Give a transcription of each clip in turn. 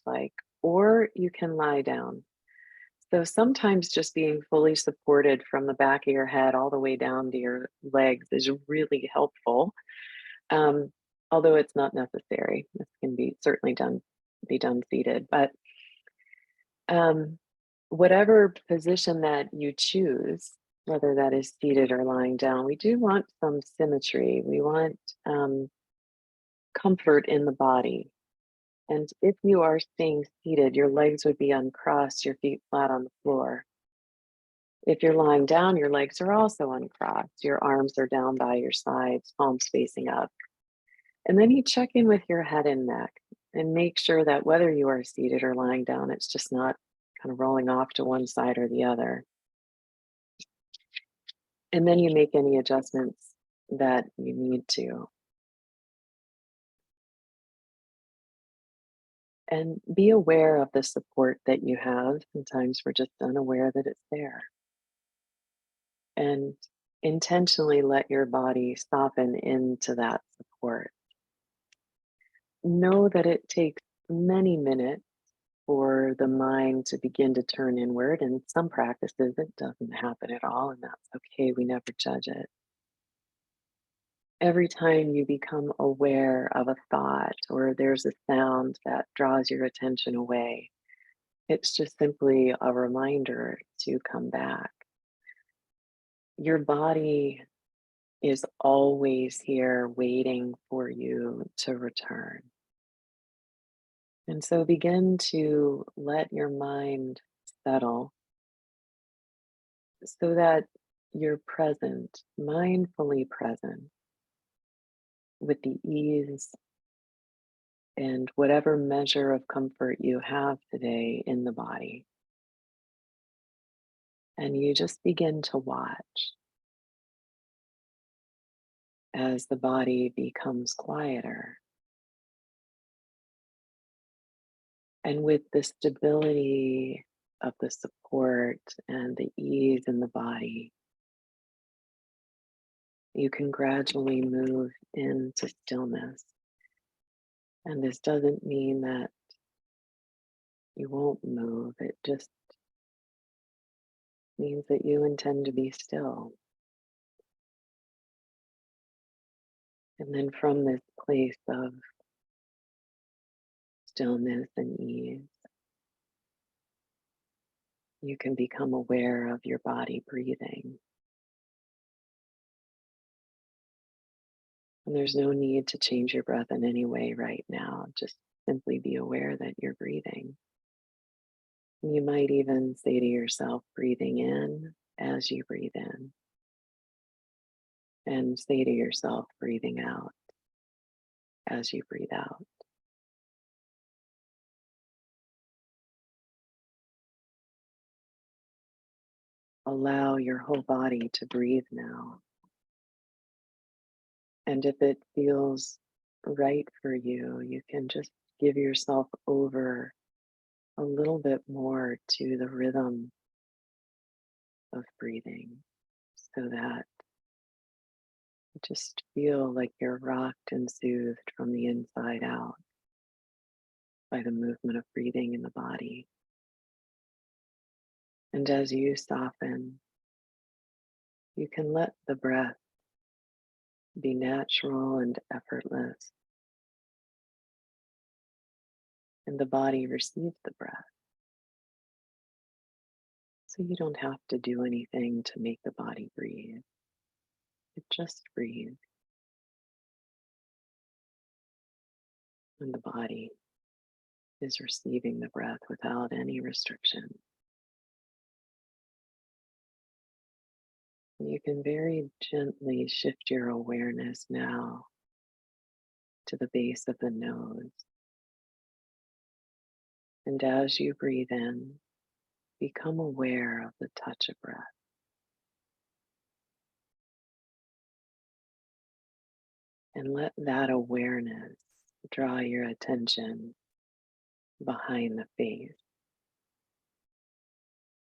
looks like, or you can lie down. So sometimes just being fully supported from the back of your head all the way down to your legs is really helpful. Um, Although it's not necessary. This can be certainly be done seated, but um, whatever position that you choose, whether that is seated or lying down, we do want some symmetry. We want um, comfort in the body. And if you are staying seated, your legs would be uncrossed, your feet flat on the floor. If you're lying down, your legs are also uncrossed. Your arms are down by your sides, palms facing up. And then you check in with your head and neck and make sure that whether you are seated or lying down, it's just not kind of rolling off to one side or the other. And then you make any adjustments that you need to. And be aware of the support that you have. Sometimes we're just unaware that it's there. And intentionally let your body soften into that support. Know that it takes many minutes for the mind to begin to turn inward. And some practices, it doesn't happen at all, and that's okay. We never judge it. Every time you become aware of a thought or there's a sound that draws your attention away, it's just simply a reminder to come back. Your body is always here waiting for you to return. And so begin to let your mind settle so that you're present, mindfully present with the ease and whatever measure of comfort you have today in the body. And you just begin to watch as the body becomes quieter. And with the stability of the support and the ease in the body, you can gradually move into stillness. And this doesn't mean that you won't move, it just means that you intend to be still. And then from this place of stillness and ease, you can become aware of your body breathing. And there's no need to change your breath in any way right now. Just simply be aware that you're breathing. And you might even say to yourself, breathing in as you breathe in, and say to yourself, breathing out as you breathe out. Allow your whole body to breathe now. And if it feels right for you, you can just give yourself over a little bit more to the rhythm of breathing so that you just feel like you're rocked and soothed from the inside out by the movement of breathing in the body. And as you soften, you can let the breath be natural and effortless, and the body receives the breath. So you don't have to do anything to make the body breathe. It just breathes, and the body is receiving the breath without any restriction. You can very gently shift your awareness now to the base of the nose. And as you breathe in, become aware of the touch of breath. And let that awareness draw your attention behind the face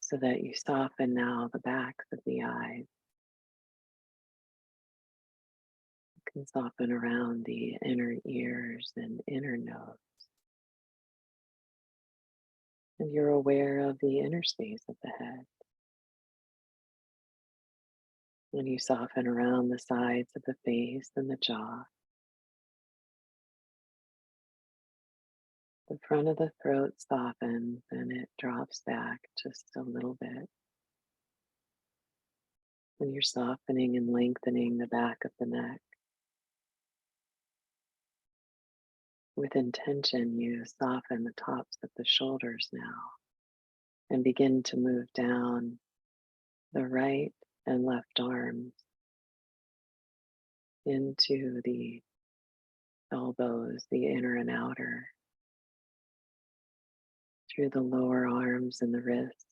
so that you soften now the backs of the eyes. You can soften around the inner ears and inner nose. And you're aware of the inner space of the head. When you soften around the sides of the face and the jaw, the front of the throat softens and it drops back just a little bit. When you're softening and lengthening the back of the neck, with intention, you soften the tops of the shoulders now and begin to move down the right and left arms into the elbows, the inner and outer, through the lower arms and the wrists.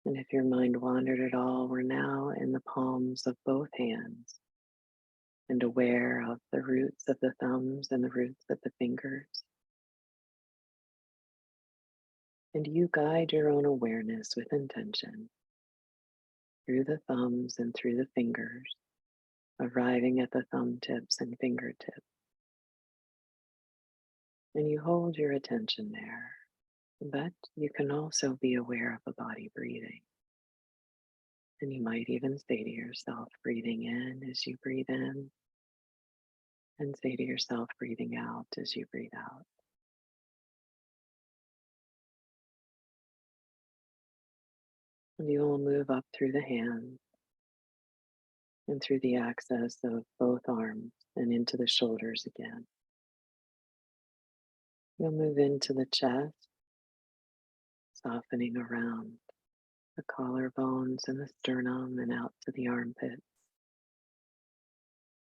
And if your mind wandered at all, we're now in the palms of both hands and aware of the roots of the thumbs and the roots of the fingers. And you guide your own awareness with intention through the thumbs and through the fingers, arriving at the thumb tips and fingertips. And you hold your attention there, but you can also be aware of the body breathing. And you might even say to yourself, breathing in as you breathe in, and say to yourself, breathing out as you breathe out. And you will move up through the hands and through the axis of both arms and into the shoulders again. You'll move into the chest, softening around the collarbones and the sternum and out to the armpits.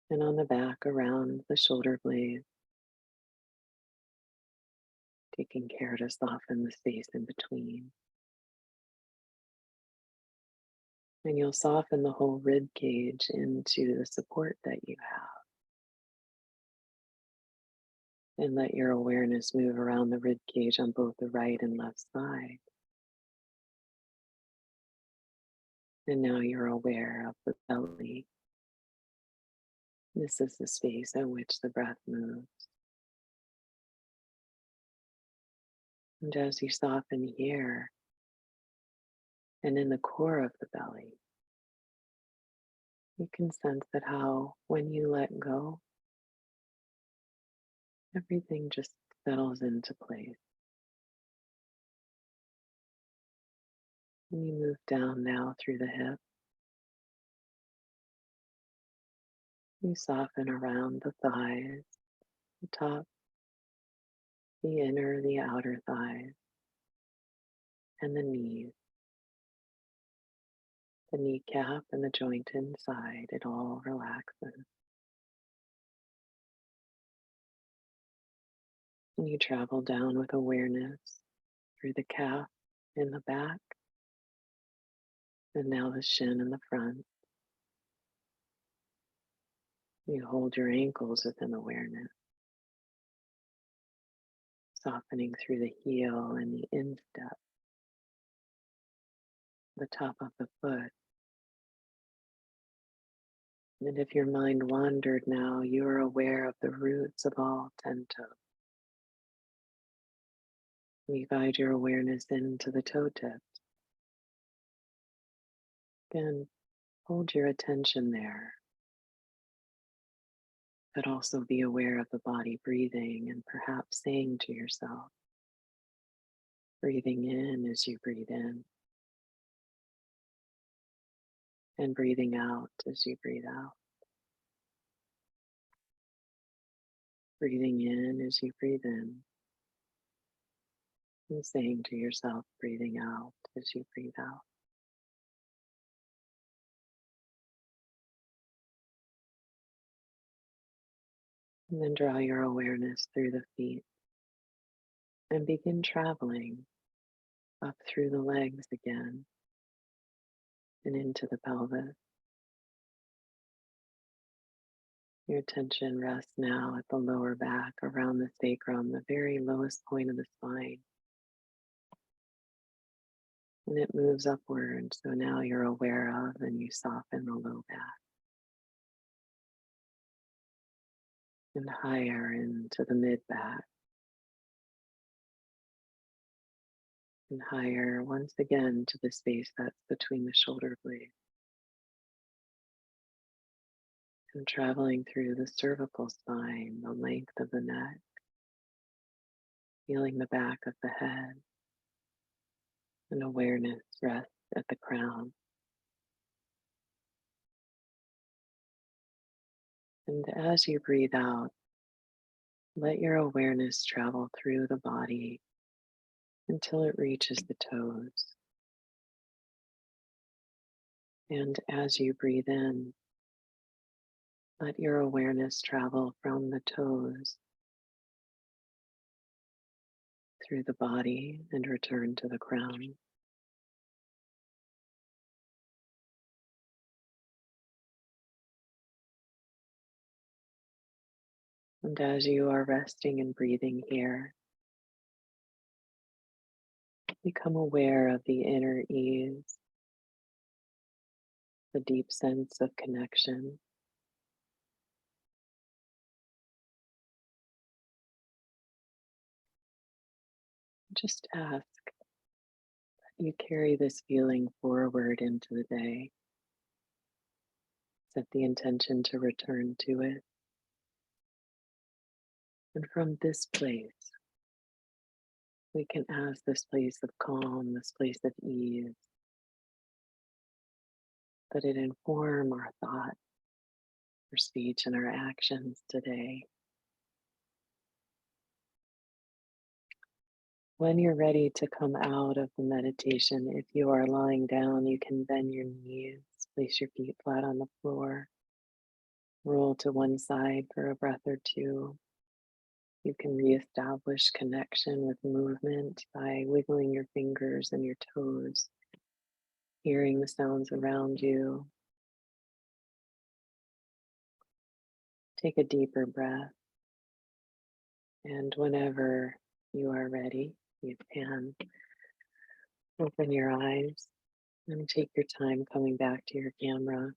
And on the back around the shoulder blades, taking care to soften the space in between. And you'll soften the whole rib cage into the support that you have. And let your awareness move around the rib cage on both the right and left side. And now you're aware of the belly. This is the space in which the breath moves. And as you soften here and in the core of the belly, you can sense that how, when you let go, everything just settles into place. And you move down now through the hip. You soften around the thighs, the top, the inner, the outer thighs, and the knees, the kneecap and the joint inside. It all relaxes. And you travel down with awareness through the calf in the back, and now the shin in the front. You hold your ankles within awareness, softening through the heel and the instep, the top of the foot. And if your mind wandered now, you are aware of the roots of all 10 toes. You guide your awareness into the toe tips. Again, hold your attention there, but also be aware of the body breathing and perhaps saying to yourself, breathing in as you breathe in, and breathing out as you breathe out. Breathing in as you breathe in, and saying to yourself, breathing out as you breathe out. And then draw your awareness through the feet and begin traveling up through the legs again and into the pelvis. Your attention rests now at the lower back, around the sacrum, the very lowest point of the spine. And it moves upward, so now you're aware of and you soften the low back. And higher into the mid back, and higher once again to the space that's between the shoulder blades, and traveling through the cervical spine, the length of the neck, feeling the back of the head, and awareness rests at the crown. And as you breathe out, let your awareness travel through the body until it reaches the toes. And as you breathe in, let your awareness travel from the toes through the body and return to the crown. And as you are resting and breathing here, become aware of the inner ease, the deep sense of connection. Just ask that you carry this feeling forward into the day. Set the intention to return to it. And from this place, we can ask this place of calm, this place of ease, that it inform our thought, our speech, and our actions today. When you're ready to come out of the meditation, if you are lying down, you can bend your knees, place your feet flat on the floor, roll to one side for a breath or two. You can reestablish connection with movement by wiggling your fingers and your toes, hearing the sounds around you. Take a deeper breath, and whenever you are ready, you can open your eyes and take your time coming back to your camera.